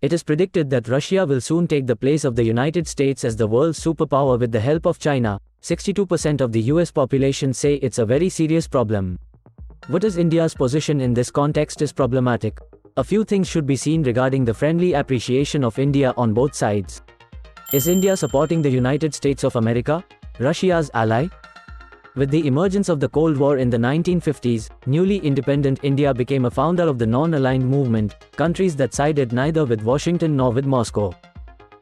It is predicted that Russia will soon take the place of the United States as the world's superpower with the help of China. 62% of the US population say it's a very serious problem. What is India's position in this context is problematic. A few things should be seen regarding the friendly appreciation of India on both sides. Is India supporting the United States of America, Russia's ally? With the emergence of the Cold War in the 1950s, newly independent India became a founder of the non-aligned movement, countries that sided neither with Washington nor with Moscow.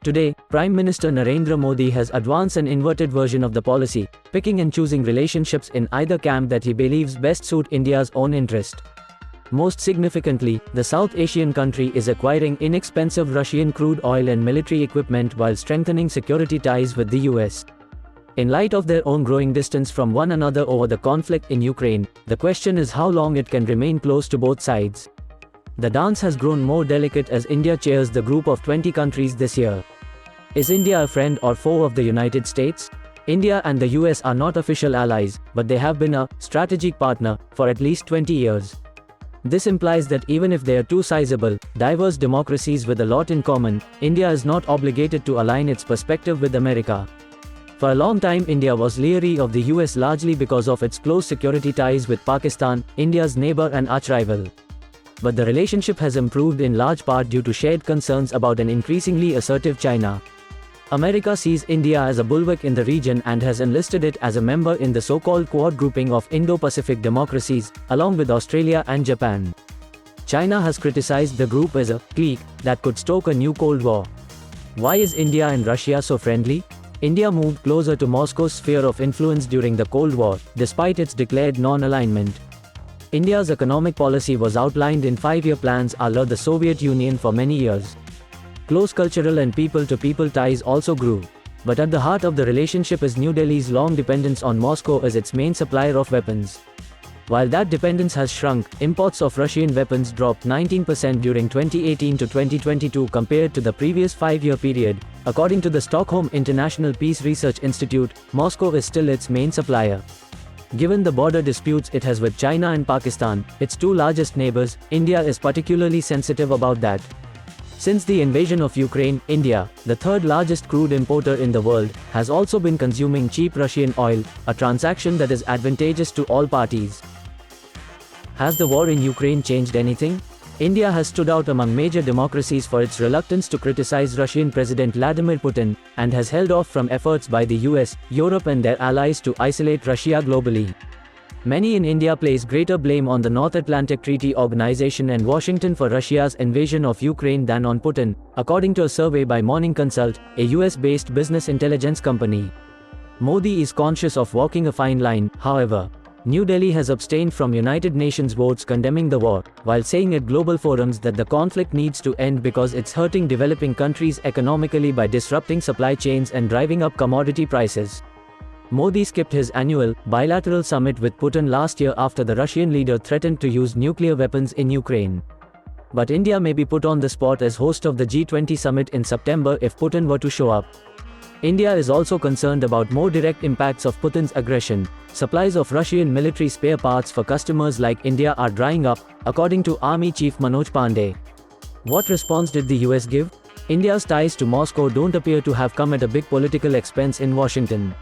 Today, Prime Minister Narendra Modi has advanced an inverted version of the policy, picking and choosing relationships in either camp that he believes best suit India's own interest. Most significantly, the South Asian country is acquiring inexpensive Russian crude oil and military equipment while strengthening security ties with the US. In light of their own growing distance from one another over the conflict in Ukraine, the question is how long it can remain close to both sides. The dance has grown more delicate as India chairs the group of 20 countries this year. Is India a friend or foe of the United States? India and the US are not official allies, but they have been a strategic partner for at least 20 years. This implies that even if they are two sizable, diverse democracies with a lot in common, India is not obligated to align its perspective with America. For a long time, India was leery of the US largely because of its close security ties with Pakistan, India's neighbor and arch-rival. But the relationship has improved in large part due to shared concerns about an increasingly assertive China. America sees India as a bulwark in the region and has enlisted it as a member in the so-called Quad grouping of Indo-Pacific democracies, along with Australia and Japan. China has criticized the group as a clique that could stoke a new Cold War. Why is India and Russia so friendly? India moved closer to Moscow's sphere of influence during the Cold War, despite its declared non-alignment. India's economic policy was outlined in 5-year plans a la the Soviet Union for many years. Close cultural and people-to-people ties also grew. But at the heart of the relationship is New Delhi's long dependence on Moscow as its main supplier of weapons. While that dependence has shrunk, imports of Russian weapons dropped 19% during 2018 to 2022 compared to the previous 5-year period. According to the Stockholm International Peace Research Institute, Moscow is still its main supplier. Given the border disputes it has with China and Pakistan, its two largest neighbors, India is particularly sensitive about that. Since the invasion of Ukraine, India, the third largest crude importer in the world, has also been consuming cheap Russian oil, a transaction that is advantageous to all parties. Has the war in Ukraine changed anything? India has stood out among major democracies for its reluctance to criticize Russian President Vladimir Putin, and has held off from efforts by the US, Europe and their allies to isolate Russia globally. Many in India place greater blame on the North Atlantic Treaty Organization and Washington for Russia's invasion of Ukraine than on Putin, according to a survey by Morning Consult, a US-based business intelligence company. Modi is conscious of walking a fine line, however. New Delhi has abstained from United Nations votes condemning the war, while saying at global forums that the conflict needs to end because it's hurting developing countries economically by disrupting supply chains and driving up commodity prices. Modi skipped his annual, bilateral summit with Putin last year after the Russian leader threatened to use nuclear weapons in Ukraine. But India may be put on the spot as host of the G20 summit in September if Putin were to show up. India is also concerned about more direct impacts of Putin's aggression. Supplies of Russian military spare parts for customers like India are drying up, according to Army Chief Manoj Pandey. What response did the US give? India's ties to Moscow don't appear to have come at a big political expense in Washington.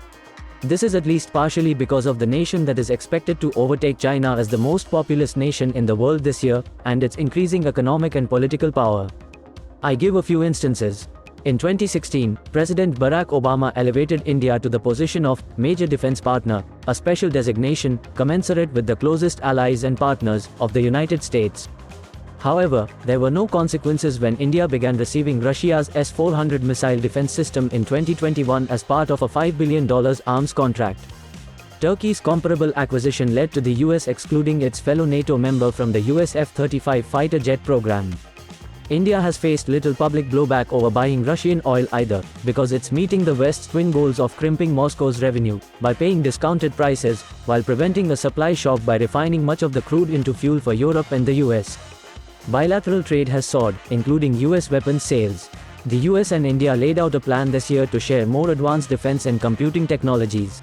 This is at least partially because of the nation that is expected to overtake China as the most populous nation in the world this year, and its increasing economic and political power. I give a few instances. In 2016, President Barack Obama elevated India to the position of major defense partner, a special designation commensurate with the closest allies and partners of the United States. However, there were no consequences when India began receiving Russia's S-400 missile defense system in 2021 as part of a $5 billion arms contract. Turkey's comparable acquisition led to the US excluding its fellow NATO member from the US F-35 fighter jet program. India has faced little public blowback over buying Russian oil either, because it's meeting the West's twin goals of crimping Moscow's revenue, by paying discounted prices, while preventing a supply shock by refining much of the crude into fuel for Europe and the US. Bilateral trade has soared, including US weapons sales. The US and India laid out a plan this year to share more advanced defense and computing technologies.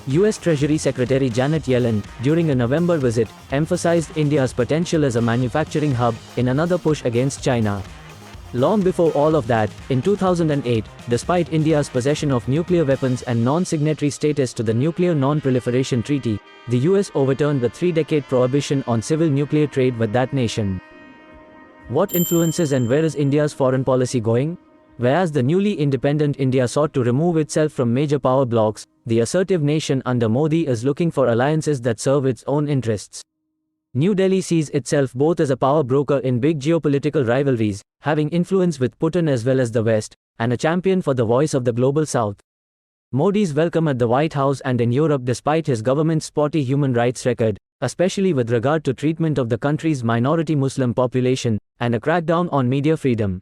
US Treasury Secretary Janet Yellen, during a November visit, emphasized India's potential as a manufacturing hub, in another push against China. Long before all of that, in 2008, despite India's possession of nuclear weapons and non-signatory status to the Nuclear Non-Proliferation Treaty, the US overturned the 3-decade prohibition on civil nuclear trade with that nation. What influences and where is India's foreign policy going? Whereas the newly independent India sought to remove itself from major power blocs, the assertive nation under Modi is looking for alliances that serve its own interests. New Delhi sees itself both as a power broker in big geopolitical rivalries, having influence with Putin as well as the West, and a champion for the voice of the global South. Modi's welcome at the White House and in Europe despite his government's spotty human rights record, especially with regard to treatment of the country's minority Muslim population, and a crackdown on media freedom,